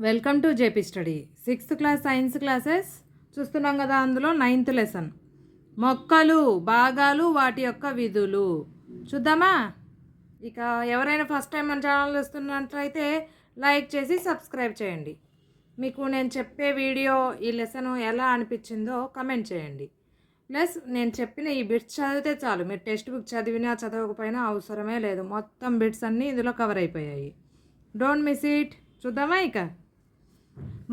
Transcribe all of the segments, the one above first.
Welcome to JP study. 6th class science classes చూస్తున్నాం కదా. అందులో 9th లెసన్ మొక్కలు భాగాలు వాటి యొక్క విధులు చూద్దామా. ఇక ఎవరైనా ఫస్ట్ టైం మన ఛానల్ చూస్తున్నట్లయితే లైక్ చేసి సబ్స్క్రైబ్ చేయండి. మీకు నేను చెప్పే వీడియో ఈ లెసన్ ఎలా అనిపించిందో కమెంట్ చేయండి. ప్లస్ నేను చెప్పిన ఈ బిట్స్ చదివితే చాలు, మీరు టెక్స్ట్ బుక్ చదివినా చదవకపోయినా అవసరమే లేదు. మొత్తం బిట్స్ అన్నీ ఇందులో కవర్ అయిపోయాయి. Don't miss it. చూద్దామా. ఇక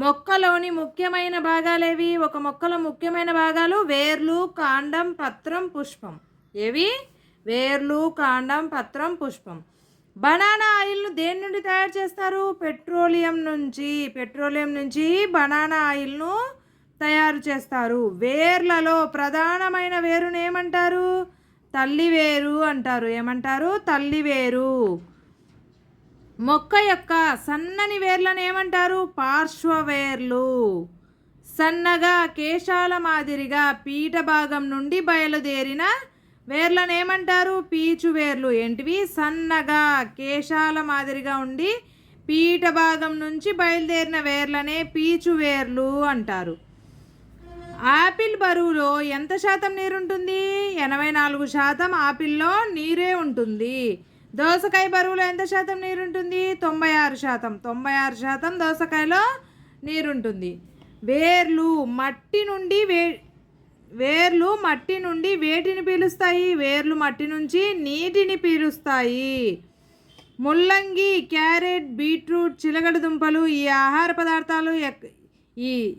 మొక్కలోని ముఖ్యమైన భాగాలేవి? ఒక మొక్కలో ముఖ్యమైన భాగాలు వేర్లు, కాండం, పత్రం, పుష్పం. ఏవి? వేర్లు, కాండం, పత్రం, పుష్పం. బనానా ఆయిల్ను దేని నుండి తయారు చేస్తారు? పెట్రోలియం నుంచి బనానా ఆయిల్ను తయారు చేస్తారు. వేర్లలో ప్రధానమైన వేరును ఏమంటారు? తల్లివేరు అంటారు. ఏమంటారు? తల్లివేరు. మొక్క యొక్క సన్నని వేర్లను ఏమంటారు? పార్శ్వవేర్లు. సన్నగా కేశాల మాదిరిగా పీట భాగం నుండి బయలుదేరిన వేర్లను ఏమంటారు? పీచు వేర్లు. ఏంటివి? సన్నగా కేశాల మాదిరిగా ఉండి పీట భాగం నుంచి బయలుదేరిన వేర్లనే పీచు వేర్లు అంటారు. ఆపిల్ బరువులో ఎంత శాతం నీరుంటుంది? 84% ఆపిల్లో నీరే ఉంటుంది. దోసకాయ బరువులో ఎంత శాతం నీరుంటుంది? 96%. 96% దోసకాయలో నీరుంటుంది. వేర్లు మట్టి నుండి వేటిని పీలుస్తాయి? వేర్లు మట్టి నుంచి నీటిని పీలుస్తాయి. ముల్లంగి, క్యారెట్, బీట్రూట్, చిలకడ దుంపలు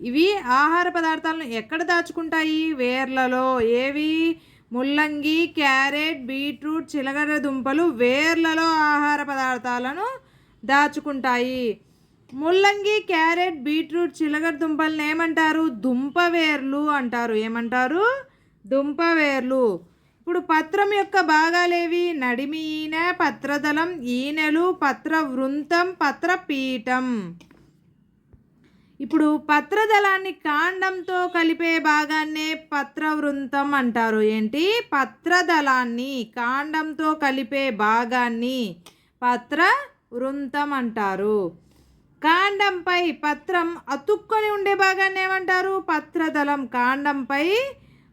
ఇవి ఆహార పదార్థాలను ఎక్కడ దాచుకుంటాయి? వేర్లలో. ఏవి? ముల్లంగి, క్యారెట్, బీట్రూట్, చిలకడ దుంపలు వేర్లలో ఆహార పదార్థాలను దాచుకుంటాయి. ముల్లంగి, క్యారెట్, బీట్రూట్, చిలకడ దుంపలను ఏమంటారు? దుంపవేర్లు అంటారు. ఏమంటారు? దుంపవేర్లు. ఇప్పుడు పత్రం యొక్క భాగాలేవి? నడిమి ఈనె, పత్రదళం, ఈనెలు, పత్రవృంతం, పత్రపీఠం. ఇప్పుడు పత్రదళాన్ని కాండంతో కలిపే భాగాన్నే పత్రవృంతం అంటారు. ఏంటి? పత్రదళాన్ని కాండంతో కలిపే భాగాన్ని పత్రవృంతం అంటారు. కాండంపై పత్రం అతుక్కొని ఉండే భాగాన్ని ఏమంటారు? పత్రదళం. కాండంపై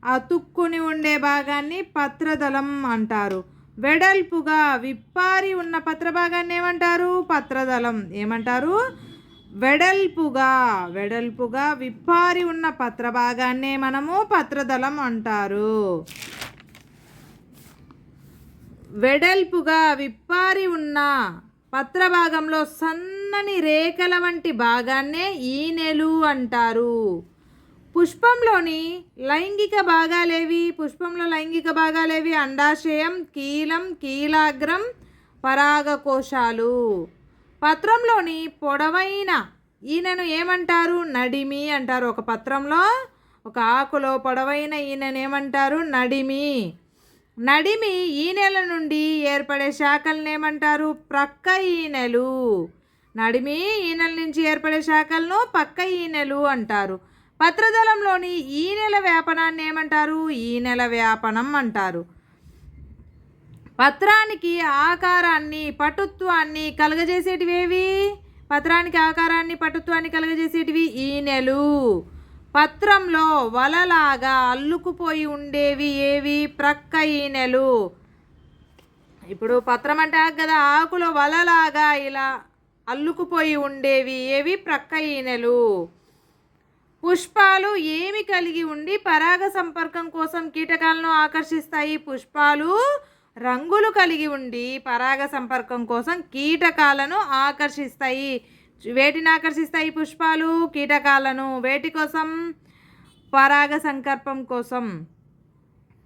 అతుక్కుని ఉండే భాగాన్ని పత్రదళం అంటారు. వెడల్పుగా విప్పారి ఉన్న పత్రభాగాన్ని ఏమంటారు? పత్రదళం. ఏమంటారు? వెడల్పుగా విప్పారి ఉన్న పత్రభాగాన్నే మనము పత్రదళం అంటారు. వెడల్పుగా విప్పారి ఉన్న పత్రభాగంలో సన్నని రేఖల వంటి భాగాన్నే ఈనెలు అంటారు. పుష్పంలోని లైంగిక భాగాలేవి? అండాశయం, కీలం, కీలాగ్రం, పరాగకోశాలు. పత్రంలోని పొడవైన ఈనెను ఏమంటారు? నడిమి అంటారు. ఒక పత్రంలో, ఒక ఆకులో పొడవైన ఈనెను ఏమంటారు? నడిమి. నడిమి ఈనెల నుండి ఏర్పడే శాఖలను ఏమంటారు? ప్రక్క ఈనెలు. నడిమి ఈనెల నుంచి ఏర్పడే శాఖలను పక్క ఈనెలు అంటారు. పత్రదళంలోని ఈనెల వ్యాపనాన్ని ఏమంటారు? ఈనెల వ్యాపనం అంటారు. పత్రానికి ఆకారాన్ని, పటుత్వాన్ని కలుగజేసేటివేవి? పత్రానికి ఆకారాన్ని, పటుత్వాన్ని కలుగజేసేటివి ఈనెలు. పత్రంలో వలలాగా అల్లుకుపోయి ఉండేవి ఏవి? ప్రక్క ఈనెలు. ఇప్పుడు పత్రం అంటే కదా, ఆకులో వలలాగా ఇలా అల్లుకుపోయి ఉండేవి ఏవి? ప్రక్క ఈనెలు. పుష్పాలు ఏమి కలిగి ఉండి పరాగ సంపర్కం కోసం కీటకాలను ఆకర్షిస్తాయి? పుష్పాలు రంగులు కలిగి ఉండి పరాగ సంపర్కం కోసం కీటకాలను ఆకర్షిస్తాయి. వేటిని ఆకర్షిస్తాయి? పుష్పాలు కీటకాలను. వేటి కోసం? పరాగ సంకల్పం కోసం.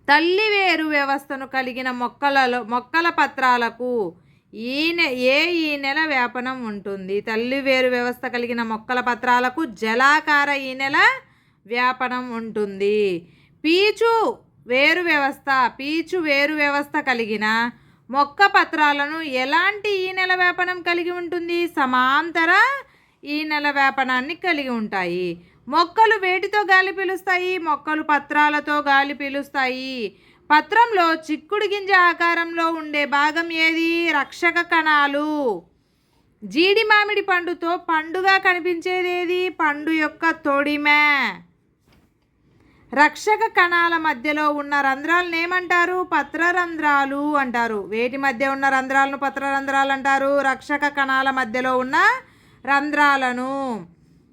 తల్లివేరు వ్యవస్థను కలిగిన మొక్కల పత్రాలకు ఈనెల వ్యాపనం ఉంటుంది? తల్లివేరు వ్యవస్థ కలిగిన మొక్కల పత్రాలకు జలాకార ఈనెల వ్యాపనం ఉంటుంది. పీచు వేరు వ్యవస్థ కలిగిన మొక్క పత్రాలను ఎలాంటి ఈనెల వ్యాపనం కలిగి ఉంటుంది? సమాంతర ఈనెల వ్యాపనాన్ని కలిగి ఉంటాయి. మొక్కలు వేటితో గాలి పీలుస్తాయి? మొక్కలు పత్రాలతో గాలి పీలుస్తాయి. పత్రంలో చిక్కుడు గింజ ఆకారంలో ఉండే భాగం ఏది? రక్షక కణాలు. జీడి మామిడి పండుతో పండుగా కనిపించేది ఏది? పండు యొక్క తొడిమె. రక్షక కణాల మధ్యలో ఉన్న రంధ్రాలను ఏమంటారు? పత్రరంధ్రాలు అంటారు. వేటి మధ్య ఉన్న రంధ్రాలను పత్రరంధ్రాలు అంటారు? రక్షక కణాల మధ్యలో ఉన్న రంధ్రాలను.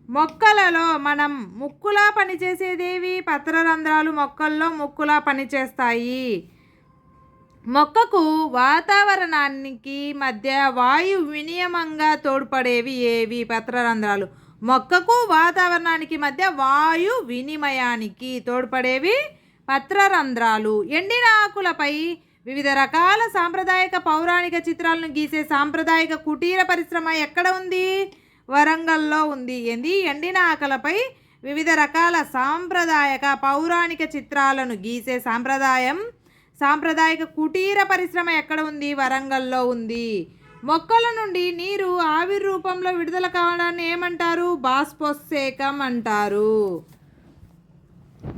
మొక్కలలో మనం ముక్కులా పనిచేసేదేవి? పత్రరంధ్రాలు మొక్కల్లో ముక్కులా పనిచేస్తాయి. మొక్కకు వాతావరణానికి మధ్య వాయు వినియమంగా తోడ్పడేవి ఏవి? పత్రరంధ్రాలు. మొక్కకు వాతావరణానికి మధ్య వాయు వినిమయానికి తోడ్పడేవి పత్రరంధ్రాలు. ఎండిన ఆకులపై వివిధ రకాల సాంప్రదాయక పౌరాణిక చిత్రాలను గీసే సాంప్రదాయక కుటీర పరిశ్రమ ఎక్కడ ఉంది? వరంగల్లో ఉంది. ఎండిన ఆకులపై వివిధ రకాల సాంప్రదాయక పౌరాణిక చిత్రాలను గీసే సాంప్రదాయక కుటీర పరిశ్రమ ఎక్కడ ఉంది? వరంగల్లో ఉంది. మొక్కల నుండి నీరు ఆవిరి రూపంలో విడుదల కావడాన్ని ఏమంటారు? బాష్పోత్సేకం అంటారు.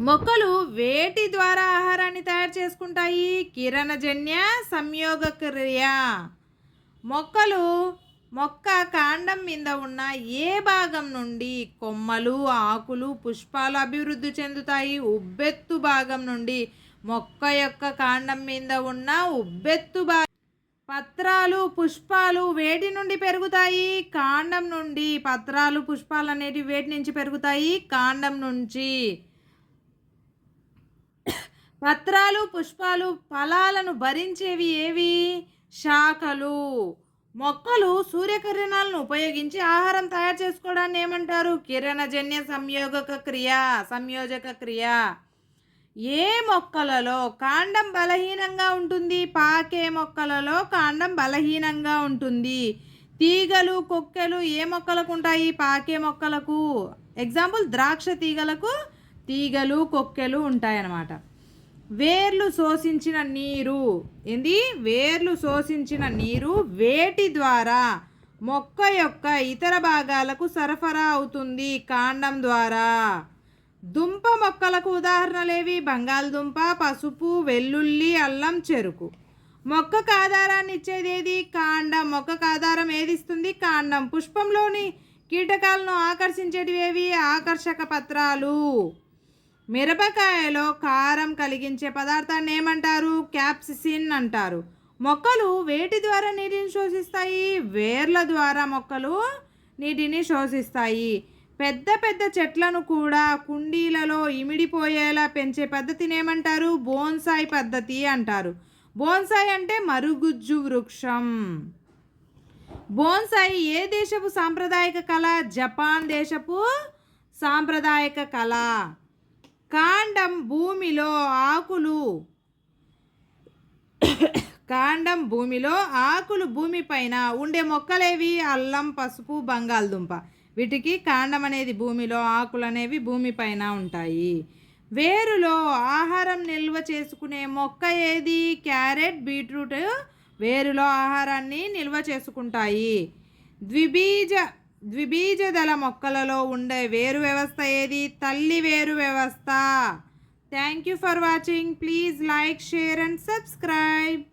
మొక్కలు వేటి ద్వారా ఆహారాన్ని తయారు చేసుకుంటాయి? కిరణజన్య సంయోగక్రియ. మొక్క కాండం మీద ఉన్న ఏ భాగం నుండి కొమ్మలు, ఆకులు, పుష్పాలు అభివృద్ధి చెందుతాయి? ఉబ్బెత్తు భాగం నుండి. మొక్క యొక్క కాండం మీద ఉన్న ఉబ్బెత్తు భాగం. పత్రాలు, పుష్పాలు వేటి నుండి పెరుగుతాయి? కాండం నుండి. పత్రాలు, పుష్పాలు అనేటివి వేటి నుంచి పెరుగుతాయి? కాండం నుంచి. పత్రాలు, పుష్పాలు, ఫలాలను భరించేవి ఏవి? శాఖలు. మొక్కలు సూర్యకిరణాలను ఉపయోగించి ఆహారం తయారు చేసుకోవడాన్ని ఏమంటారు? కిరణజన్య సంయోజక క్రియ. ఏ మొక్కలలో కాండం బలహీనంగా ఉంటుంది? పాకే మొక్కలలో కాండం బలహీనంగా ఉంటుంది. తీగలు, కొక్కెలు ఏ మొక్కలకు ఉంటాయి? పాకే మొక్కలకు. ఎగ్జాంపుల్ ద్రాక్ష తీగలకు తీగలు, కొక్కెలు ఉంటాయన్నమాట. వేర్లు శోషించిన నీరు. వేర్లు శోషించిన నీరు వేటి ద్వారా మొక్క యొక్క ఇతర భాగాలకు సరఫరా అవుతుంది? కాండం ద్వారా. దుంప మొక్కలకు ఉదాహరణలేవి? బంగాళదుంప, పసుపు, వెల్లుల్లి, అల్లం, చెరుకు. మొక్కకు ఆధారాన్ని ఇచ్చేది ఏది? కాండం. మొక్కకు ఆధారం ఏది ఇస్తుంది? కాండం. పుష్పంలోని కీటకాలను ఆకర్షించేటివి ఏవి? ఆకర్షక పత్రాలు. మిరపకాయలో కారం కలిగించే పదార్థాన్ని ఏమంటారు? క్యాప్సిసిన్ అంటారు. మొక్కలు వేటి ద్వారా నీటిని శోషిస్తాయి? వేర్ల ద్వారా మొక్కలు నీటిని శోషిస్తాయి. పెద్ద పెద్ద చెట్లను కూడా కుండీలలో ఇమిడిపోయేలా పెంచే పద్ధతిని ఏమంటారు? బోన్సాయి పద్ధతి అంటారు. బోన్సాయి అంటే మరుగుజ్జు వృక్షం. బోన్సాయి ఏ దేశపు సాంప్రదాయక కళ? జపాన్ దేశపు సాంప్రదాయక కళ. కాండం భూమిలో ఆకులు భూమిపైన ఉండే మొక్కలేవి? అల్లం, పసుపు, బంగాళదుంప. వీటికి కాండం అనేది భూమిలో, ఆకులు అనేవి భూమిపైన ఉంటాయి. వేరులో ఆహారం నిల్వ చేసుకునే మొక్క ఏది? క్యారెట్, బీట్రూట్ వేరులో ఆహారాన్ని నిల్వ చేసుకుంటాయి. ద్విబీజదళ మొక్కలలో ఉండే వేరు వ్యవస్థ ఏది? తల్లి వేరు వ్యవస్థ. Thank you for watching. Please like, share and subscribe.